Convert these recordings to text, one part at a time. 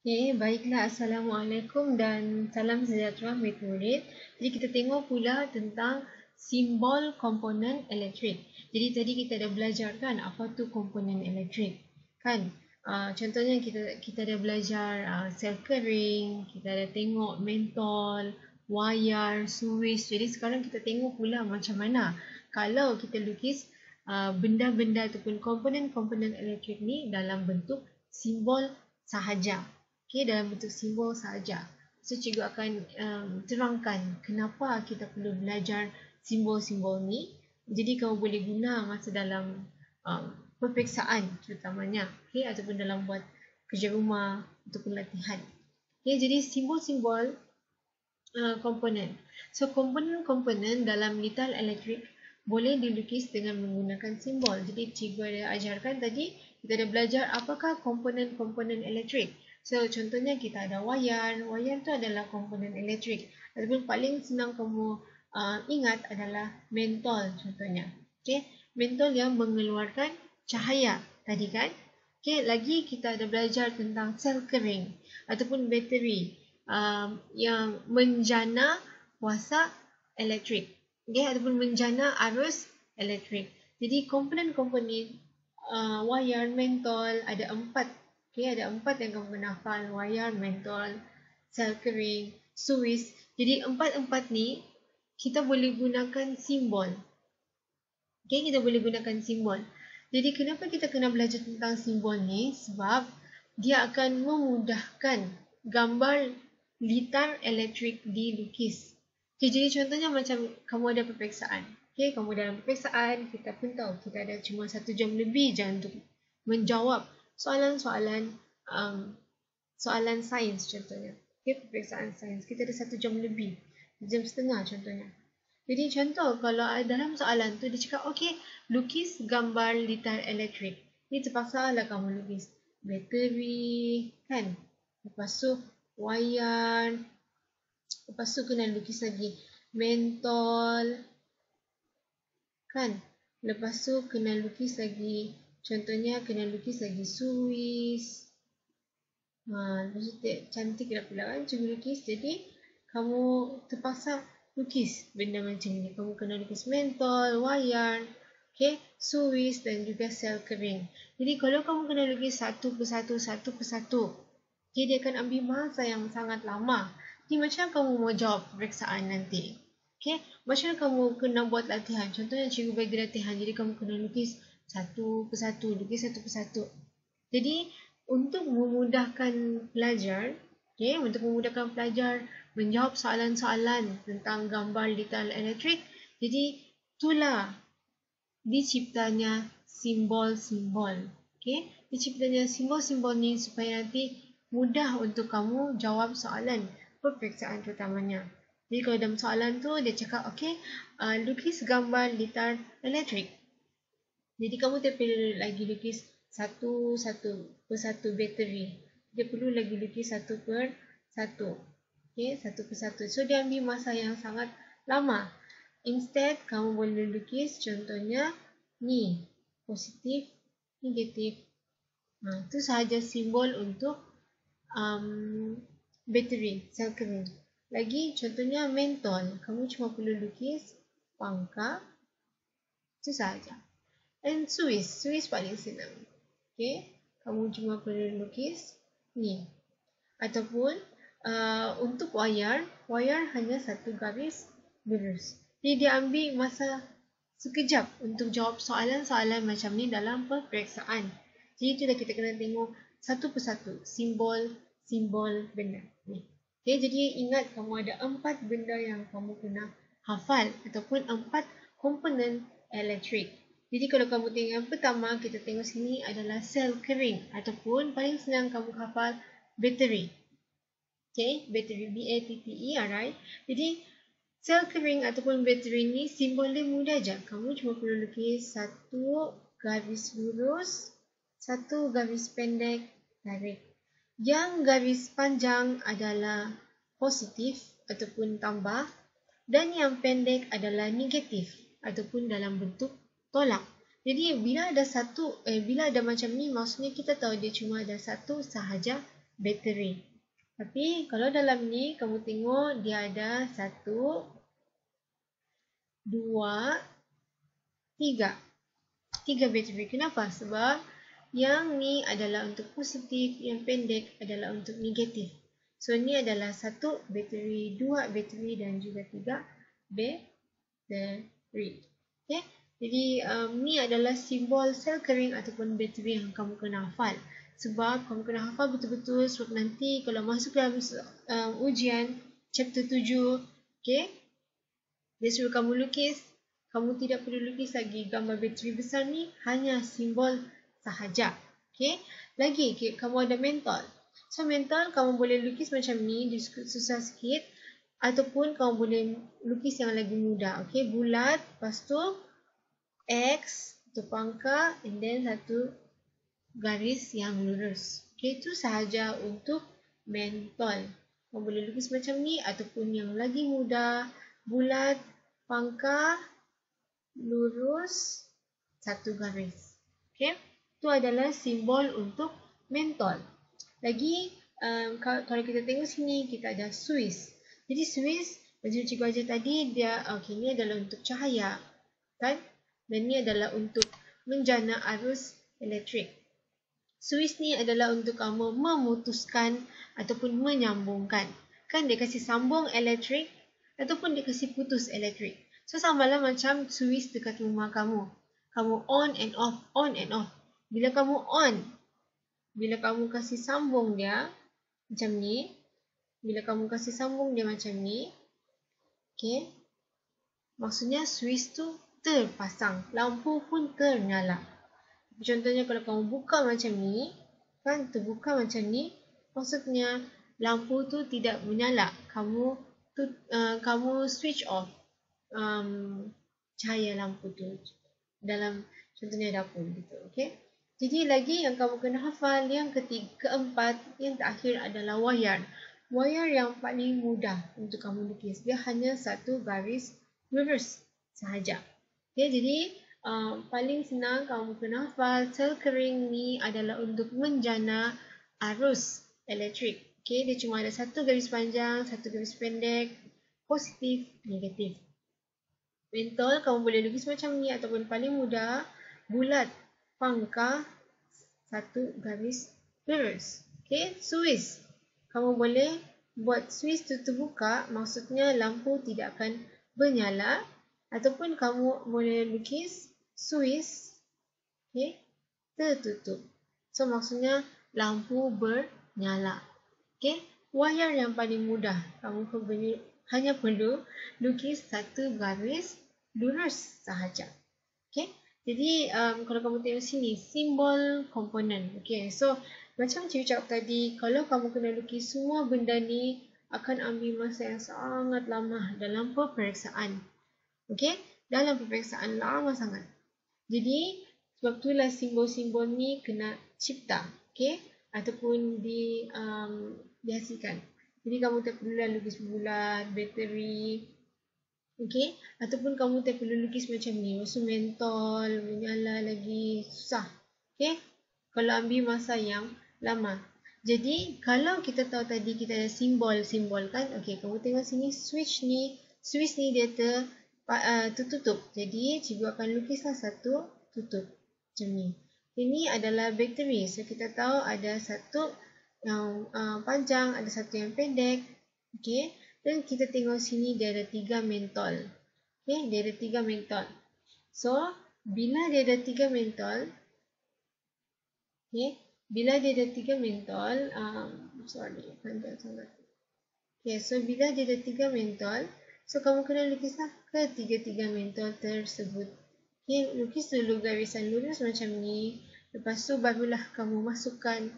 Okay, baiklah. Assalamualaikum dan salam sejahtera murid-murid. Jadi kita tengok pula tentang simbol komponen elektrik. Jadi tadi kita dah belajar kan apa tu komponen elektrik. Kan? Contohnya kita dah belajar sel kering, kita dah tengok mentol, wayar, suis. Jadi sekarang kita tengok pula macam mana kalau kita lukis benda-benda ataupun komponen-komponen elektrik ni dalam bentuk simbol sahaja. Okay, dalam bentuk simbol sahaja. So, cikgu akan terangkan kenapa kita perlu belajar simbol-simbol ni. Jadi, kamu boleh guna masa dalam peperiksaan terutamanya. Okay, ataupun dalam buat kerja rumah ataupun latihan. Okay, jadi simbol-simbol komponen. So, komponen-komponen dalam litar elektrik boleh dilukis dengan menggunakan simbol. Jadi, cikgu ada ajarkan tadi, kita ada belajar apakah komponen-komponen elektrik. So, contohnya kita ada wayar. Wayar tu adalah komponen elektrik. Ataupun paling senang kamu ingat adalah mentol contohnya. Okay? Mentol yang mengeluarkan cahaya tadi kan. Okay, lagi kita ada belajar tentang sel kering ataupun bateri yang menjana kuasa elektrik. Okay, ataupun menjana arus elektrik. Jadi komponen-komponen wayar mentol ada 4. Okay, ada 4 yang kamu kena hafal. Wayar, mentol, sel kering, suis. Jadi 4-4 ni kita boleh gunakan simbol. Okay, kita boleh gunakan simbol. Jadi kenapa kita kena belajar tentang simbol ni? Sebab dia akan memudahkan gambar litar elektrik dilukis. Okay, jadi contohnya macam kamu ada peperiksaan. Okay, kamu dalam peperiksaan, kita pun tahu kita ada cuma 1 jam lebih je untuk menjawab soalan-soalan soalan sains contohnya. Okay, peperiksaan sains. Kita ada 1 jam lebih. 1.5 jam contohnya. Jadi contoh kalau dalam soalan tu dia cakap okey, lukis gambar litar elektrik. Ni terpaksa lah kamu lukis bateri kan. Lepas tu wayar. Lepas tu kena lukis lagi mentol kan. Lepas tu kena lukis lagi, contohnya kena lukis lagi suis. Lepas tu cantik dah pula kan cikgu lukis. Jadi kamu terpaksa lukis benda macam ni. Kamu kena lukis mentol, wayar, okay, suis dan juga sel kering. Jadi kalau kamu kena lukis satu persatu, okay, dia akan ambil masa yang sangat lama. Jadi macam kamu mau jawab peperiksaan nanti. Okay, macam kamu kena buat latihan. Contohnya cikgu bagi latihan. Jadi kamu kena lukis satu persatu, lukis satu persatu. Jadi untuk memudahkan pelajar, okay, untuk memudahkan pelajar menjawab soalan-soalan tentang gambar litar elektrik, jadi itulah diciptanya simbol-simbol. Okay, diciptanya simbol-simbol ni supaya nanti mudah untuk kamu jawab soalan peperiksaan terutamanya. Jadi kalau dalam soalan tu dia cakap okay, lukis gambar litar elektrik. Jadi kamu tak perlu lagi lukis satu persatu bateri. Dia perlu lagi lukis satu persatu. Okay, satu persatu. So dia ambil masa yang sangat lama. Instead, kamu boleh lukis contohnya ni. Positif, negatif. Itu sahaja simbol untuk bateri, sel kering. Lagi contohnya mentol. Kamu cuma perlu lukis pangkal. Itu sahaja. And suis paling senang. Okay, kamu cuma perlu lukis ni. Ataupun untuk wayar hanya satu garis lurus. Jadi dia ambil masa sekejap untuk jawab soalan-soalan macam ni dalam peperiksaan. Jadi itulah kita kena tengok satu persatu simbol benda ni. Okay, jadi ingat kamu ada 4 benda yang kamu kena hafal ataupun 4 komponen elektrik. Jadi kalau kamu tengok yang pertama, kita tengok sini adalah sel kering ataupun paling senang kamu hafal bateri. Okay, bateri, B-A-T-T-E, alright. Jadi sel kering ataupun bateri ni simbol dia mudah je. Kamu cuma perlu lukis satu garis lurus, satu garis pendek, tarik. Yang garis panjang adalah positif ataupun tambah dan yang pendek adalah negatif ataupun dalam bentuk tolak. Jadi bila ada macam ni, maksudnya kita tahu dia cuma ada satu sahaja bateri. Tapi kalau dalam ni kamu tengok dia ada 1, 2, 3. 3 bateri. Kenapa? Sebab yang ni adalah untuk positif, yang pendek adalah untuk negatif. So ni adalah 1 bateri, 2 bateri dan juga 3 bateri. Okay? Jadi ni adalah simbol sel kering ataupun bateri yang kamu kena hafal. Sebab kamu kena hafal betul-betul sebab nanti kalau masuk dalam ujian chapter 7, okay, dia suruh kamu lukis, kamu tidak perlu lukis lagi gambar bateri besar ni, hanya simbol sahaja. Okay? Lagi, kamu ada mentol. So mentol kamu boleh lukis macam ni, dia susah sikit, ataupun kamu boleh lukis yang lagi mudah. Okay? Bulat, lepas tu X, satu pangkal, and then satu garis yang lurus. Okay, itu sahaja untuk mentol. Kamu boleh lukis macam ni ataupun yang lagi mudah, bulat, pangkal, lurus, satu garis. Okay, itu adalah simbol untuk mentol. Lagi, kalau kita tengok sini, kita ada Swiss. Jadi Swiss, macam cikgu ajar tadi, dia, okay, ini adalah untuk cahaya, kan? Dan ini adalah untuk menjana arus elektrik. Swiss ni adalah untuk kamu memutuskan ataupun menyambungkan. Kan dia kasih sambung elektrik ataupun dia kasih putus elektrik. So samalah macam Swiss dekat rumah kamu. Kamu on and off, on and off. Bila kamu on, bila kamu kasih sambung dia macam ni, bila kamu kasih sambung dia macam ni, okay, maksudnya Swiss tu terpasang, lampu pun ternyala. Contohnya kalau kamu buka macam ni, kan, terbuka macam ni, maksudnya lampu tu tidak menyala. Kamu switch off cahaya lampu tu dalam contohnya dapur gitu, okay? Jadi lagi yang kamu kena hafal, yang keempat, yang terakhir adalah wayar. Wayar yang paling mudah untuk kamu lukis. Dia hanya satu garis lurus sahaja. Okay, jadi paling senang kamu kena hafal, sel kering ni adalah untuk menjana arus elektrik. Okay, dia cuma ada satu garis panjang, satu garis pendek, positif, negatif. Mentol kamu boleh lukis macam ni ataupun paling mudah, bulat, pangkal, satu garis lurus. Okay, Swiss. Kamu boleh buat Swiss tu terbuka, maksudnya lampu tidak akan menyala. Ataupun kamu boleh lukis Swiss, okay, tertutup. So maksudnya lampu bernyala. Okay, wayar yang paling mudah, kamu hanya perlu lukis satu garis lurus sahaja. Okay, jadi kalau kamu tengok sini, simbol komponen. Okay, so macam cikgu cakap tadi, kalau kamu kena lukis semua benda ni, akan ambil masa yang sangat lama dalam peperiksaan. Okay, dalam peperiksaan lama sangat. Jadi, sebab itulah simbol-simbol ni kena cipta, okay, ataupun dihasilkan. Jadi, kamu tak perlu lukis bulat, bateri, okay, ataupun kamu tak perlu lukis macam ni, maksud mentol, menyala lagi, susah, okay, kalau ambil masa yang lama. Jadi, kalau kita tahu tadi kita ada simbol-simbol kan, okay, kamu tengok sini, Swiss ni dia tertutup. Jadi, cikgu akan lukislah satu tutup. Macam ni. Ini adalah bateri. So, kita tahu ada satu yang panjang, ada satu yang pendek. Okay. Dan kita tengok sini dia ada 3 mentol. Okay. Dia ada 3 mentol. So, bila dia ada 3 mentol, okay, bila dia ada 3 mentol, panjang sangat. Okay, so bila dia ada 3 mentol, so kamu kena lukislah ketiga-tiga mentol tersebut. Okay, lukis dulu garisan lurus macam ni. Lepas tu barulah kamu masukkan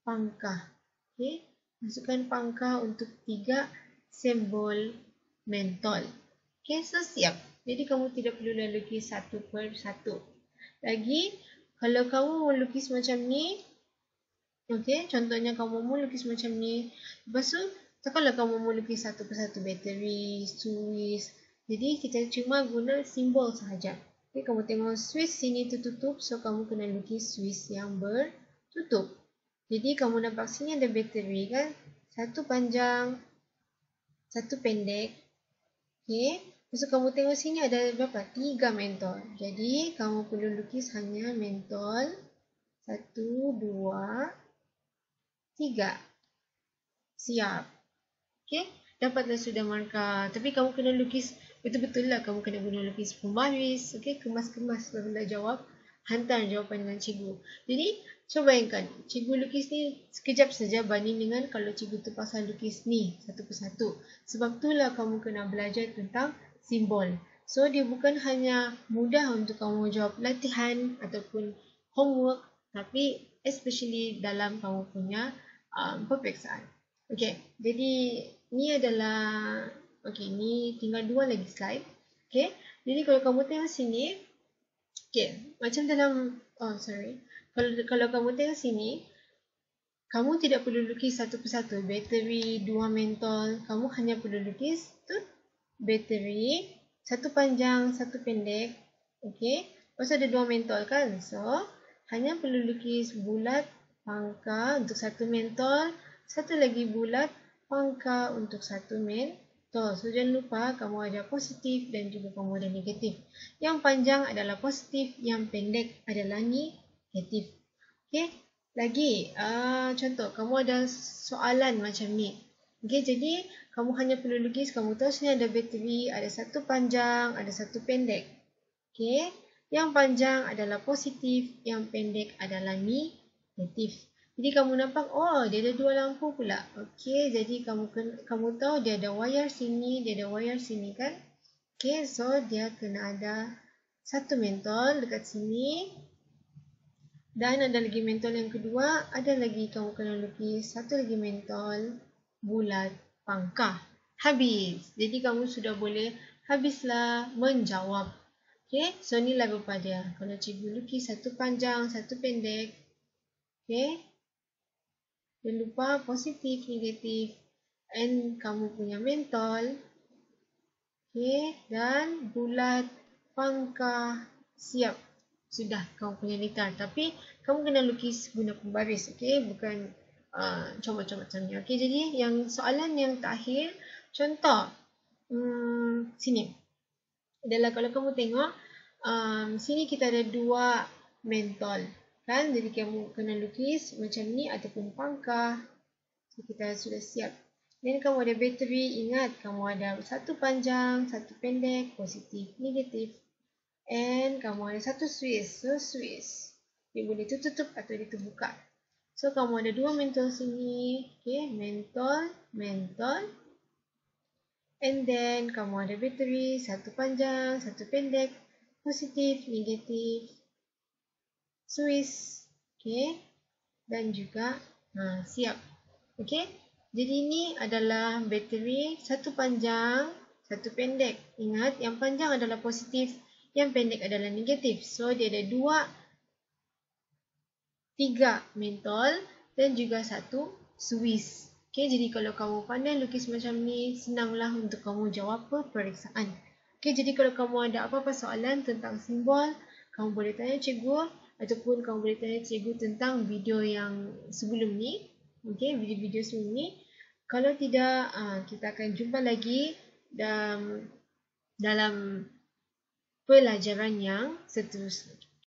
pangkal. Okay, masukkan pangkal untuk 3 simbol mentol. Okay, so siap. Jadi kamu tidak perlu lukis satu per satu. Lagi, kalau kamu mau lukis macam ni, okay, contohnya kamu mau lukis macam ni. Lepas tu, takkanlah kamu mau lukis satu persatu bateri, Swiss. Jadi kita cuma guna simbol sahaja. Okay, kamu tengok Swiss sini tertutup, so kamu kena lukis Swiss yang bertutup. Jadi kamu nampak sini ada bateri kan? Satu panjang, satu pendek. Okey. Lepas tu kamu tengok sini ada berapa? 3 mentol. Jadi kamu perlu lukis hanya mentol 1, 2, 3. Siap. Okey. Dapatlah sudah markah. Tapi kamu kena lukis betul-betul lah. Kamu kena guna lukis pembaris. Okey. Kemas-kemas barulah jawab. Hantar jawapan dengan cikgu. Jadi, cuba bayangkan. Cikgu lukis ni sekejap saja banding dengan kalau cikgu terpaksa lukis ni satu persatu. Sebab itulah kamu kena belajar tentang simbol. So, dia bukan hanya mudah untuk kamu jawab latihan ataupun homework. Tapi, especially dalam kamu punya peperiksaan. Okey, jadi ni adalah, okey, ni tinggal 2 lagi slide. Okey, jadi kalau kamu tengok sini, okey, macam dalam, kalau kamu tengok sini, kamu tidak perlu lukis satu persatu. Bateri, 2 mentol, kamu hanya perlu lukis tu bateri, satu panjang, satu pendek. Okey, lepas tu ada 2 mentol kan? So, hanya perlu lukis bulat pangkal untuk satu mentol, satu lagi bulat pangkal untuk satu mentol. So, jangan lupa kamu ada positif dan juga kamu ada negatif. Yang panjang adalah positif, yang pendek adalah negatif. Okey, lagi contoh, kamu ada soalan macam ni. Okey, jadi kamu hanya perlu lukis, kamu tahu sini ada bateri, ada satu panjang, ada satu pendek. Okey, yang panjang adalah positif, yang pendek adalah negatif. Jadi kamu nampak, oh dia ada 2 lampu pula. Okey, jadi kamu tahu dia ada wayar sini, dia ada wayar sini kan? Okey, so dia kena ada satu mentol dekat sini. Dan ada lagi mentol yang kedua, ada lagi kamu kena lukis satu lagi mentol bulat pangkal. Habis. Jadi kamu sudah boleh habislah menjawab. Okey, so inilah rupa dia. Kalau cikgu lukis satu panjang, satu pendek. Okey. Jangan lupa positif, negatif. And kamu punya mentol. Okey, dan bulat pangkal siap. Sudah kamu punya litar. Tapi kamu kena lukis guna pembaris. Okey, bukan comot-comot macam ni. Okey, jadi yang soalan yang terakhir, contoh sini. Adalah kalau kamu tengok, sini kita ada 2 mentol. Kan? Jadi kamu kena lukis macam ni ataupun pangkal. So, kita sudah siap. Dan kamu ada bateri. Ingat, kamu ada satu panjang, satu pendek, positif, negatif. And kamu ada satu Swiss. So, Swiss. Dia boleh tutup atau dia terbuka. So, kamu ada 2 mentol sini. Okay, mentol, mentol. And then, kamu ada bateri, satu panjang, satu pendek, positif, negatif, Swiss. Okay. Dan juga, siap. Okay. Jadi, ini adalah bateri, satu panjang, satu pendek. Ingat, yang panjang adalah positif, yang pendek adalah negatif. So, dia ada 3 mentol dan juga satu Swiss. Okay, jadi kalau kamu pandai lukis macam ni, senanglah untuk kamu jawab peperiksaan. Okay, jadi kalau kamu ada apa-apa soalan tentang simbol, kamu boleh tanya cikgu ataupun kamu boleh tanya cikgu tentang video yang sebelum ni. Okay, video-video sebelum ni. Kalau tidak, kita akan jumpa lagi dalam pelajaran yang seterusnya.